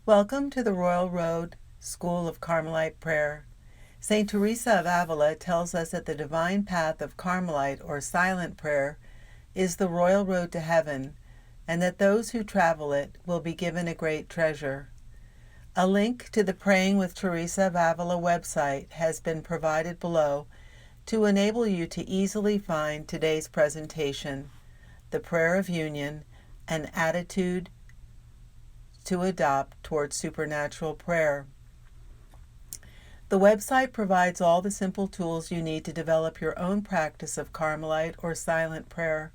Welcome to the Royal Road School of Carmelite Prayer. St. Teresa of Avila tells us that the divine path of Carmelite or silent prayer is the royal road to heaven, and that those who travel it will be given a great treasure. A link to the Praying with Teresa of Avila website has been provided below to enable you to easily find today's presentation, the Prayer of Union, an attitude to adopt towards supernatural prayer. The website provides all the simple tools you need to develop your own practice of Carmelite or silent prayer,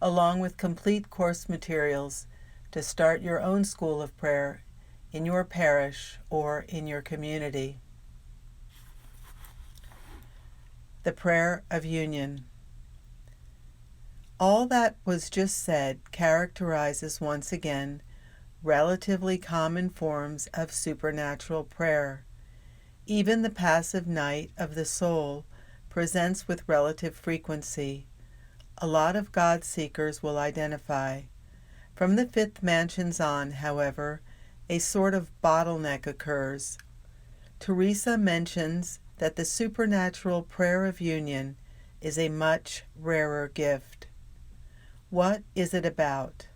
along with complete course materials to start your own school of prayer in your parish or in your community. The Prayer of Union. All that was just said characterizes once again relatively common forms of supernatural prayer. Even the passive night of the soul presents with relative frequency. A lot of God seekers will identify. From the fifth mansions on, however, a sort of bottleneck occurs. Teresa mentions that the supernatural prayer of union is a much rarer gift. What is it about?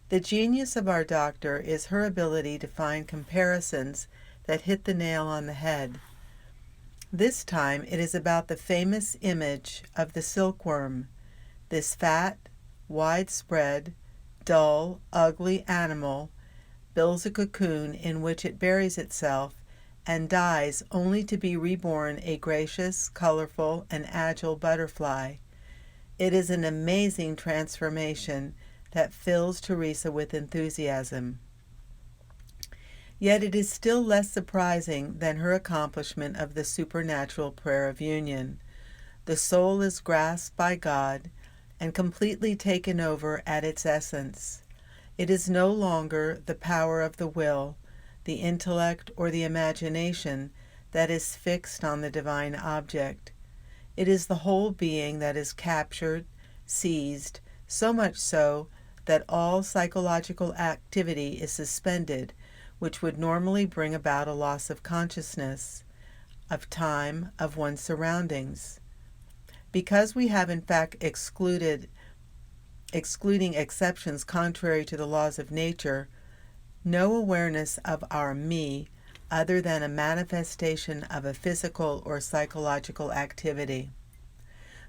The genius of our doctor is her ability to find comparisons that hit the nail on the head. This time it is about the famous image of the silkworm, this fat, widespread, dull, ugly animal builds a cocoon in which it buries itself and dies only to be reborn a gracious, colorful, and agile butterfly. It is an amazing transformation that fills Teresa with enthusiasm. Yet it is still less surprising than her accomplishment of the supernatural prayer of union. The soul is grasped by God and completely taken over at its essence. It is no longer the power of the will, the intellect, or the imagination that is fixed on the divine object. It is the whole being that is captured, seized, so much so that all psychological activity is suspended, which would normally bring about a loss of consciousness, of time, of one's surroundings. Because we have in fact excluding exceptions contrary to the laws of nature, no awareness of our me other than a manifestation of a physical or psychological activity.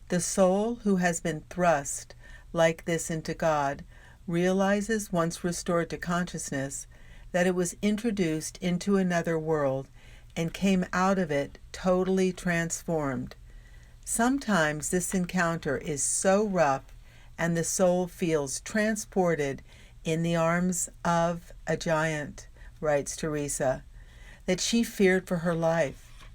The soul who has been thrust like this into God realizes, once restored to consciousness, that it was introduced into another world and came out of it totally transformed. Sometimes this encounter is so rough and the soul feels transported in the arms of a giant, writes Teresa, that she feared for her life,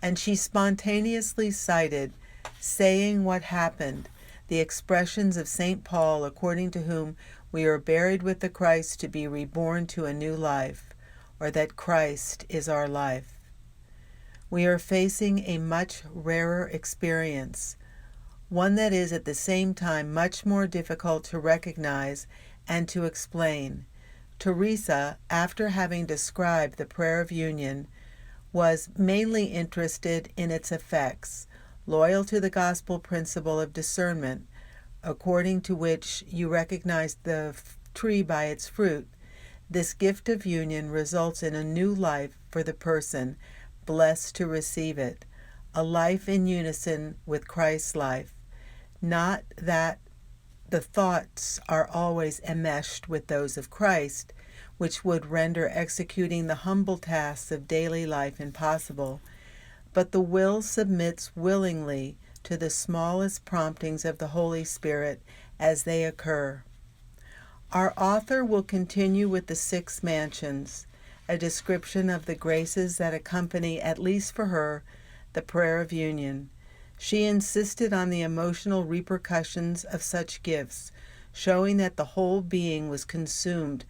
and she spontaneously cited, saying what happened, the expressions of St. Paul, according to whom we are buried with the Christ to be reborn to a new life, or that Christ is our life. We are facing a much rarer experience, one that is at the same time much more difficult to recognize and to explain. Teresa, after having described the prayer of union, was mainly interested in its effects, loyal to the gospel principle of discernment, according to which you recognize the tree by its fruit. This gift of union results in a new life for the person blessed to receive it, a life in unison with Christ's life. Not that the thoughts are always enmeshed with those of Christ, which would render executing the humble tasks of daily life impossible, but the will submits willingly to the smallest promptings of the Holy Spirit as they occur. Our author will continue with the 6 mansions, a description of the graces that accompany, at least for her, the prayer of union. She insisted on the emotional repercussions of such gifts, showing that the whole being was consumed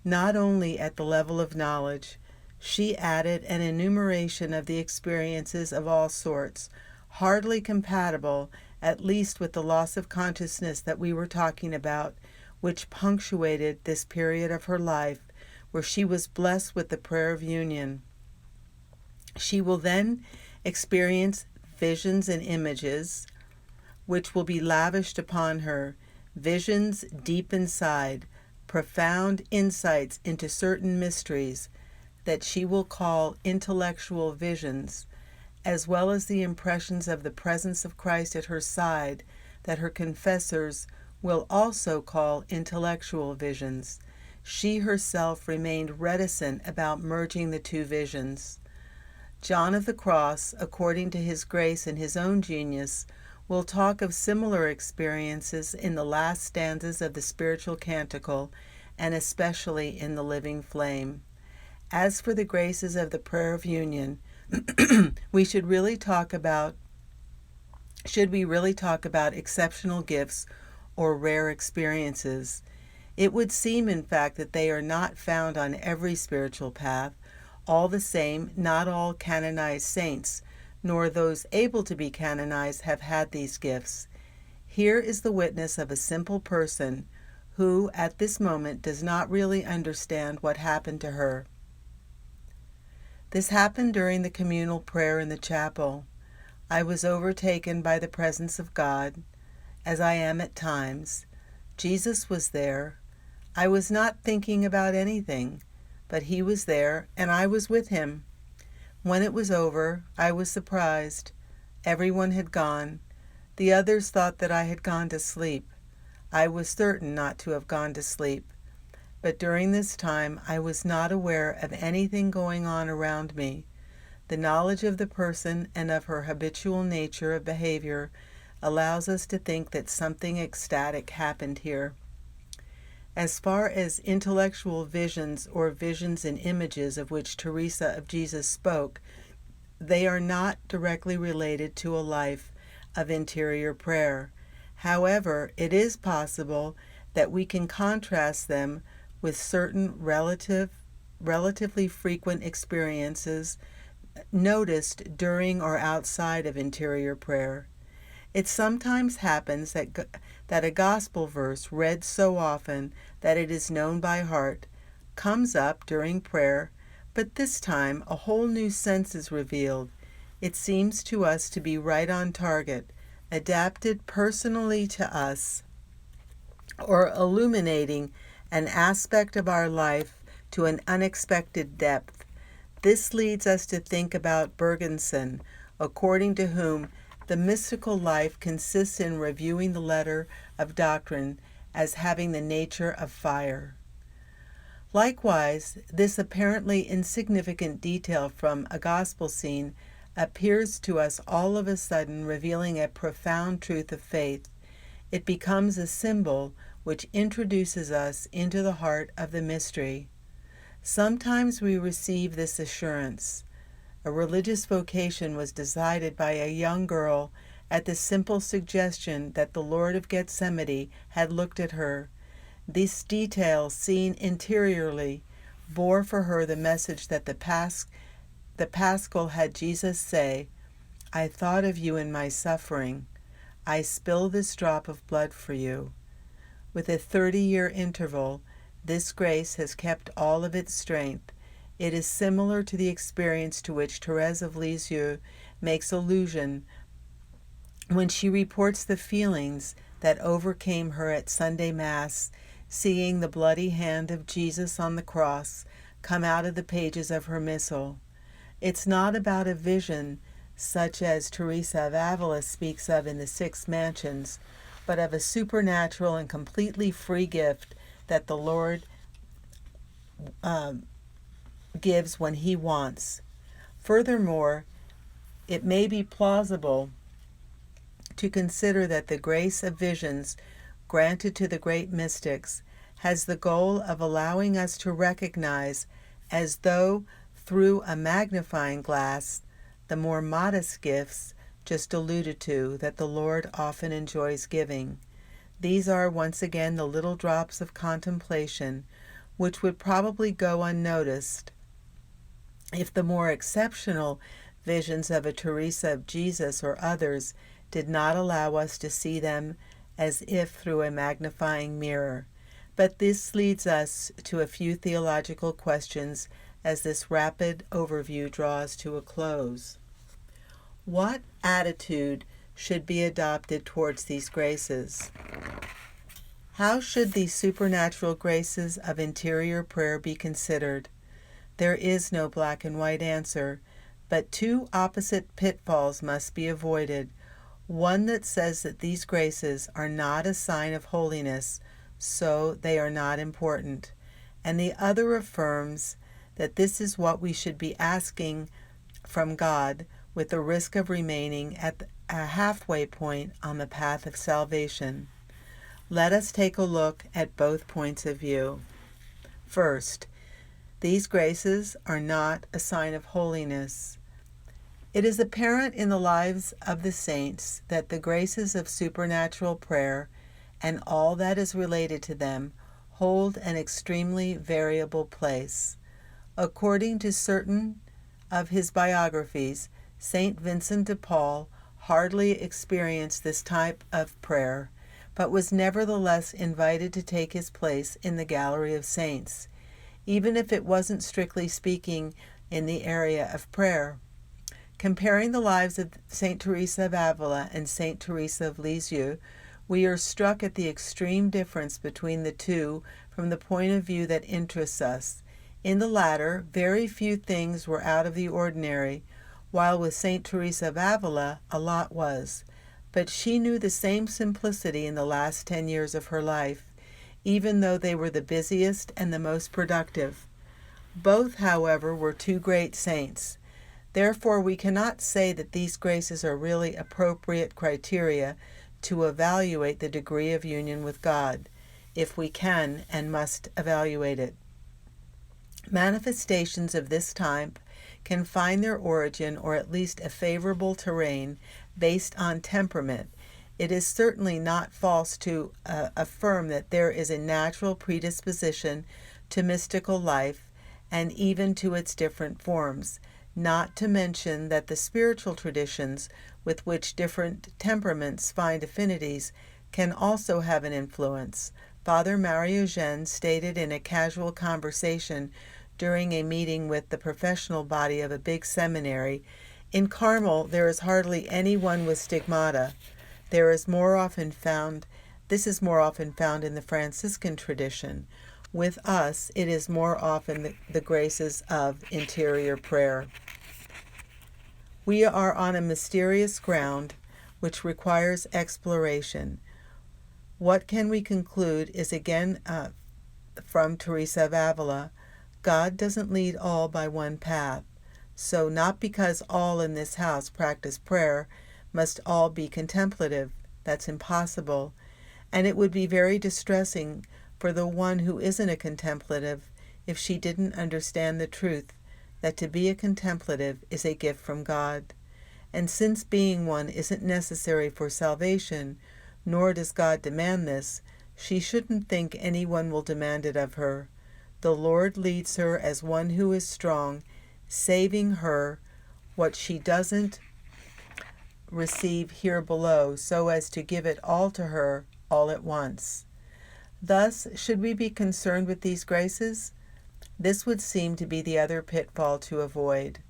not only at the level of knowledge. She added an enumeration of the experiences of all sorts, hardly compatible, at least with the loss of consciousness that we were talking about, which punctuated this period of her life where she was blessed with the prayer of union. She will then experience visions and images, which will be lavished upon her, visions deep inside, profound insights into certain mysteries that she will call intellectual visions, as well as the impressions of the presence of Christ at her side that her confessors will also call intellectual visions. She herself remained reticent about merging the two visions. John of the Cross, according to his grace and his own genius, will talk of similar experiences in the last stanzas of the spiritual canticle, and especially in the Living Flame. As for the graces of the prayer of union, should we really talk about exceptional gifts or rare experiences? It would seem, in fact, that they are not found on every spiritual path. All the same, not all canonized saints, nor those able to be canonized, have had these gifts. Here is the witness of a simple person who, at this moment, does not really understand what happened to her. This happened during the communal prayer in the chapel. I was overtaken by the presence of God, as I am at times. Jesus was there. I was not thinking about anything, but he was there, and I was with him. When it was over, I was surprised. Everyone had gone. The others thought that I had gone to sleep. I was certain not to have gone to sleep. But during this time, I was not aware of anything going on around me. The knowledge of the person and of her habitual nature of behavior allows us to think that something ecstatic happened here. As far as intellectual visions or visions and images of which Teresa of Jesus spoke, they are not directly related to a life of interior prayer. However, it is possible that we can contrast them with certain relatively frequent experiences noticed during or outside of interior prayer. It sometimes happens that a gospel verse read so often that it is known by heart comes up during prayer, but this time a whole new sense is revealed. It seems to us to be right on target, adapted personally to us, or illuminating an aspect of our life to an unexpected depth. This leads us to think about Bergensen, according to whom the mystical life consists in reviewing the letter of doctrine as having the nature of fire. Likewise, this apparently insignificant detail from a gospel scene appears to us all of a sudden revealing a profound truth of faith. It becomes a symbol which introduces us into the heart of the mystery. Sometimes we receive this assurance. A religious vocation was decided by a young girl at the simple suggestion that the Lord of Gethsemane had looked at her. This detail, seen interiorly, bore for her the message that the Paschal had Jesus say, "I thought of you in my suffering. I spill this drop of blood for you." With a 30-year interval, this grace has kept all of its strength. It is similar to the experience to which Teresa of Lisieux makes allusion when she reports the feelings that overcame her at Sunday Mass, seeing the bloody hand of Jesus on the cross come out of the pages of her missal. It's not about a vision such as Teresa of Avila speaks of in the Six Mansions, but of a supernatural and completely free gift that the Lord gives when he wants. Furthermore, it may be plausible to consider that the grace of visions granted to the great mystics has the goal of allowing us to recognize, as though through a magnifying glass, the more modest gifts just alluded to that the Lord often enjoys giving. These are once again the little drops of contemplation, which would probably go unnoticed if the more exceptional visions of a Teresa of Jesus or others did not allow us to see them as if through a magnifying mirror. But this leads us to a few theological questions as this rapid overview draws to a close. What attitude should be adopted towards these graces? How should these supernatural graces of interior prayer be considered? There is no black and white answer, but two opposite pitfalls must be avoided. One that says that these graces are not a sign of holiness, so they are not important, and the other affirms that this is what we should be asking from God, with the risk of remaining at a halfway point on the path of salvation. Let us take a look at both points of view. First, these graces are not a sign of holiness. It is apparent in the lives of the saints that the graces of supernatural prayer and all that is related to them hold an extremely variable place. According to certain of his biographies, Saint Vincent de Paul hardly experienced this type of prayer, but was nevertheless invited to take his place in the gallery of saints, even if it wasn't strictly speaking in the area of prayer. Comparing the lives of Saint Teresa of Avila and Saint Teresa of Lisieux, we are struck at the extreme difference between the two from the point of view that interests us. In the latter, very few things were out of the ordinary, while with Saint Teresa of Avila a lot was. But she knew the same simplicity in the last 10 years of her life, even though they were the busiest and the most productive. Both, however, were two great saints. Therefore, we cannot say that these graces are really appropriate criteria to evaluate the degree of union with God, if we can and must evaluate it. Manifestations of this type can find their origin, or at least a favorable terrain, based on temperament. It is certainly not false to affirm that there is a natural predisposition to mystical life and even to its different forms, not to mention that the spiritual traditions with which different temperaments find affinities can also have an influence. Father Mario Gen stated in a casual conversation during a meeting with the professional body of a big seminary, "In Carmel there is hardly anyone with stigmata. This is more often found in the Franciscan tradition. With us, it is more often the graces of interior prayer." We are on a mysterious ground which requires exploration. What can we conclude is again from Teresa of Avila: God doesn't lead all by one path. So not because all in this house practice prayer must all be contemplative. That's impossible. And it would be very distressing for the one who isn't a contemplative if she didn't understand the truth that to be a contemplative is a gift from God. And since being one isn't necessary for salvation, nor does God demand this, she shouldn't think anyone will demand it of her. The Lord leads her as one who is strong, saving her what she doesn't receive here below, so as to give it all to her all at once. Thus, should we be concerned with these graces? This would seem to be the other pitfall to avoid.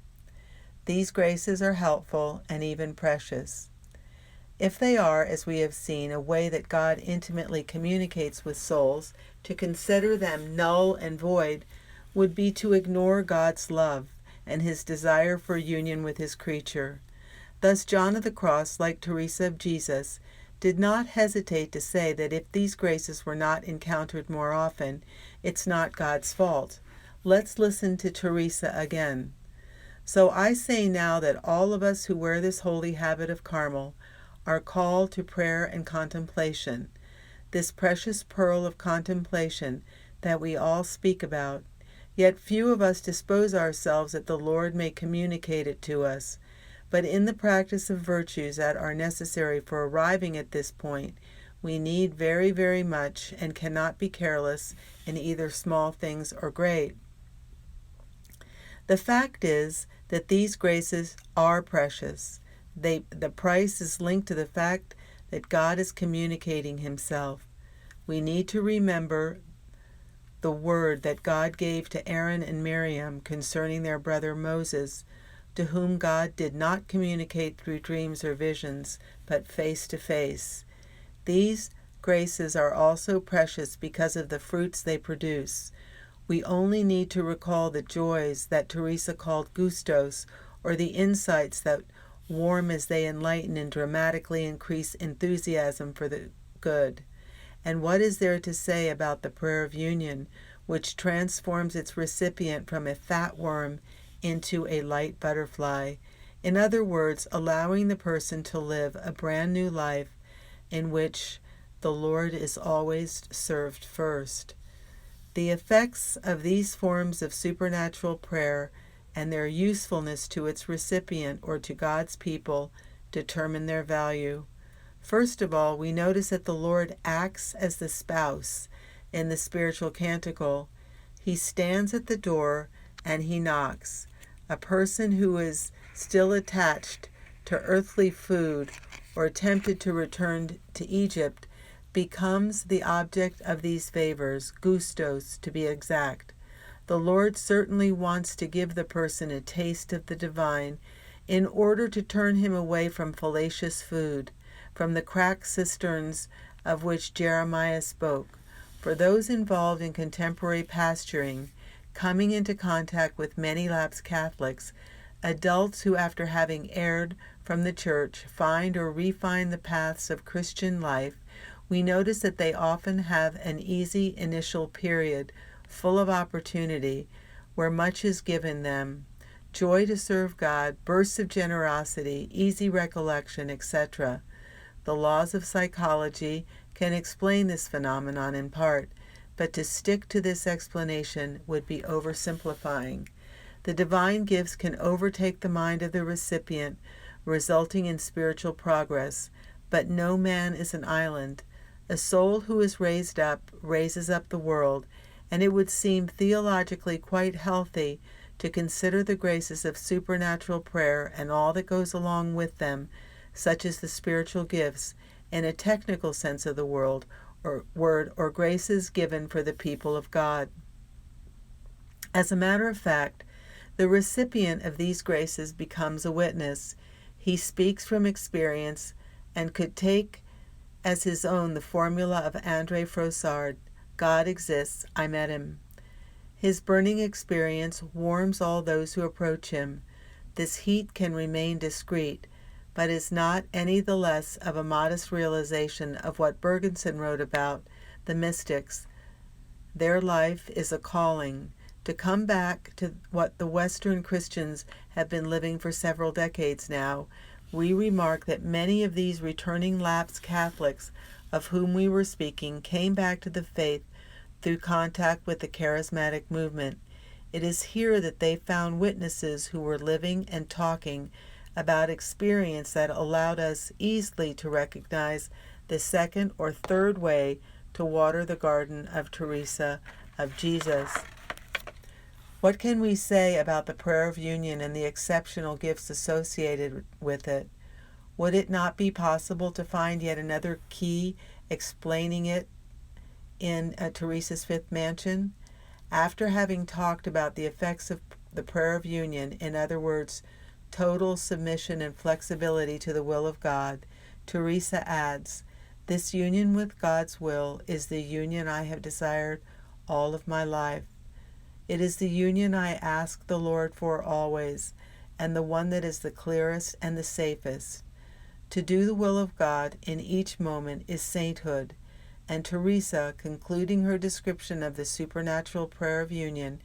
These graces are helpful and even precious. If they are, as we have seen, a way that God intimately communicates with souls, to consider them null and void would be to ignore God's love and his desire for union with his creature. Thus John of the Cross, like Teresa of Jesus, did not hesitate to say that if these graces were not encountered more often, it's not God's fault. Let's listen to Teresa again. "So I say now that all of us who wear this holy habit of Carmel are called to prayer and contemplation, this precious pearl of contemplation that we all speak about. Yet few of us dispose ourselves that the Lord may communicate it to us. But in the practice of virtues that are necessary for arriving at this point, we need very, very much and cannot be careless in either small things or great. The fact is that these graces are precious. The price is linked to the fact that God is communicating himself. We need to remember the word that God gave to Aaron and Miriam concerning their brother Moses, to whom God did not communicate through dreams or visions, but face to face. These graces are also precious because of the fruits they produce. We only need to recall the joys that Teresa called gustos, or the insights that warm as they enlighten and dramatically increase enthusiasm for the good. And what is there to say about the prayer of union, which transforms its recipient from a fat worm into a light butterfly? In other words, allowing the person to live a brand new life in which the Lord is always served first. The effects of these forms of supernatural prayer and their usefulness to its recipient or to God's people determine their value. First of all, we notice that the Lord acts as the spouse in the spiritual canticle. He stands at the door and he knocks. A person who is still attached to earthly food or tempted to return to Egypt becomes the object of these favors, gustos to be exact. The Lord certainly wants to give the person a taste of the divine in order to turn him away from fallacious food, from the cracked cisterns of which Jeremiah spoke. For those involved in contemporary pasturing, coming into contact with many lapsed Catholics, adults who, after having erred from the Church, find or refine the paths of Christian life, we notice that they often have an easy initial period, full of opportunity, where much is given them, joy to serve God, bursts of generosity, easy recollection, etc. The laws of psychology can explain this phenomenon in part, but to stick to this explanation would be oversimplifying. The divine gifts can overtake the mind of the recipient, resulting in spiritual progress, but no man is an island. A soul who is raised up raises up the world, and it would seem theologically quite healthy to consider the graces of supernatural prayer and all that goes along with them, such as the spiritual gifts, in a technical sense of the word, or graces given for the people of God. As a matter of fact, the recipient of these graces becomes a witness. He speaks from experience and could take as his own the formula of André Froissart, God exists, I met him. His burning experience warms all those who approach him. This heat can remain discreet, but is not any the less of a modest realization of what Bergenson wrote about the mystics. Their life is a calling to come back to what the Western Christians have been living for several decades now. We remark that many of these returning lapsed Catholics of whom we were speaking came back to the faith through contact with the charismatic movement. It is here that they found witnesses who were living and talking about experience that allowed us easily to recognize the second or third way to water the garden of Teresa of Jesus. What can we say about the prayer of union and the exceptional gifts associated with it? Would it not be possible to find yet another key explaining it in Teresa's Fifth Mansion? After having talked about the effects of the prayer of union, in other words, total submission and flexibility to the will of God, Teresa adds, "This union with God's will is the union I have desired all of my life. It is the union I ask the Lord for always, and the one that is the clearest and the safest. To do the will of God in each moment is sainthood," and Teresa, concluding her description of the supernatural prayer of union,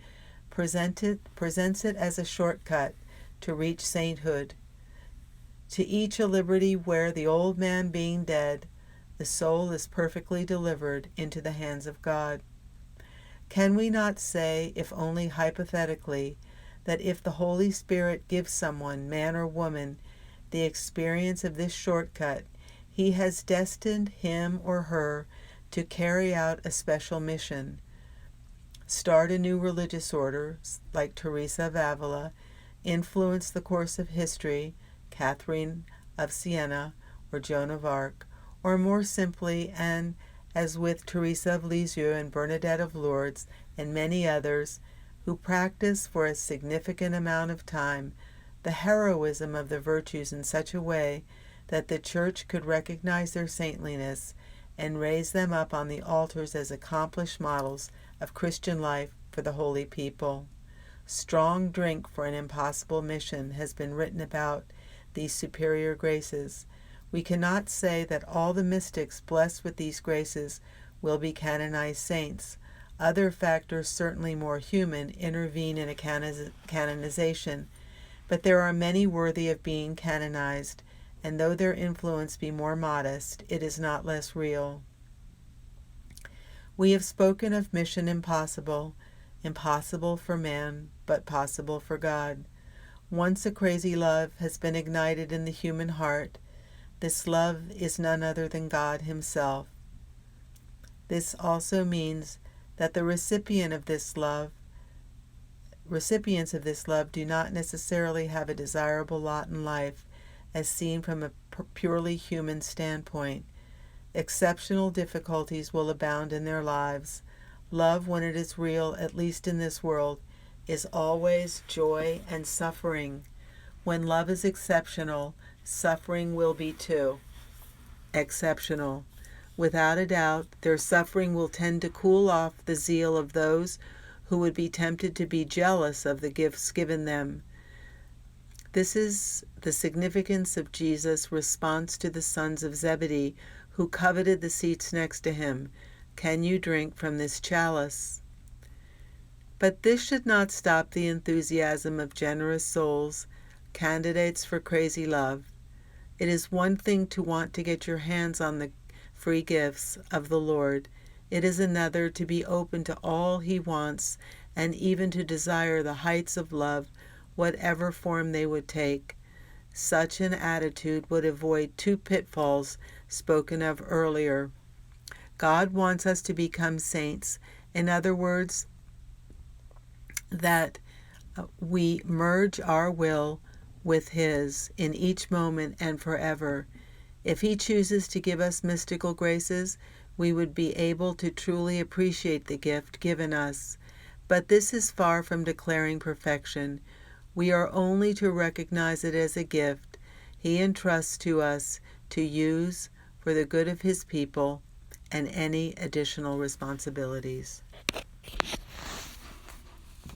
presents it as a shortcut to reach sainthood. To each a liberty where, the old man being dead, the soul is perfectly delivered into the hands of God. Can we not say, if only hypothetically, that if the Holy Spirit gives someone, man or woman, the experience of this shortcut, he has destined him or her to carry out a special mission, start a new religious order, like Teresa of Avila, influence the course of history, Catherine of Siena, or Joan of Arc, or more simply, and as with Teresa of Lisieux and Bernadette of Lourdes, and many others, who practice for a significant amount of time the heroism of the virtues in such a way that the Church could recognize their saintliness and raise them up on the altars as accomplished models of Christian life for the holy people. Strong drink for an impossible mission has been written about these superior graces. We cannot say that all the mystics blessed with these graces will be canonized saints. Other factors, certainly more human, intervene in a canonization, but there are many worthy of being canonized, and though their influence be more modest, it is not less real. We have spoken of mission impossible, impossible for man, but possible for God. Once a crazy love has been ignited in the human heart, this love is none other than God Himself. This also means that the recipients of this love do not necessarily have a desirable lot in life, as seen from a purely human standpoint. Exceptional difficulties will abound in their lives. Love, when it is real, at least in this world, is always joy and suffering. When love is exceptional, suffering will be too exceptional. Without a doubt, their suffering will tend to cool off the zeal of those who would be tempted to be jealous of the gifts given them. This is the significance of Jesus' response to the sons of Zebedee, who coveted the seats next to him. Can you drink from this chalice? But this should not stop the enthusiasm of generous souls, candidates for crazy love. It is one thing to want to get your hands on the free gifts of the Lord. It is another to be open to all He wants, and even to desire the heights of love, whatever form they would take. Such an attitude would avoid two pitfalls spoken of earlier. God wants us to become saints. In other words, that we merge our will with His in each moment and forever. If He chooses to give us mystical graces, we would be able to truly appreciate the gift given us. But this is far from declaring perfection. We are only to recognize it as a gift He entrusts to us to use for the good of His people and any additional responsibilities.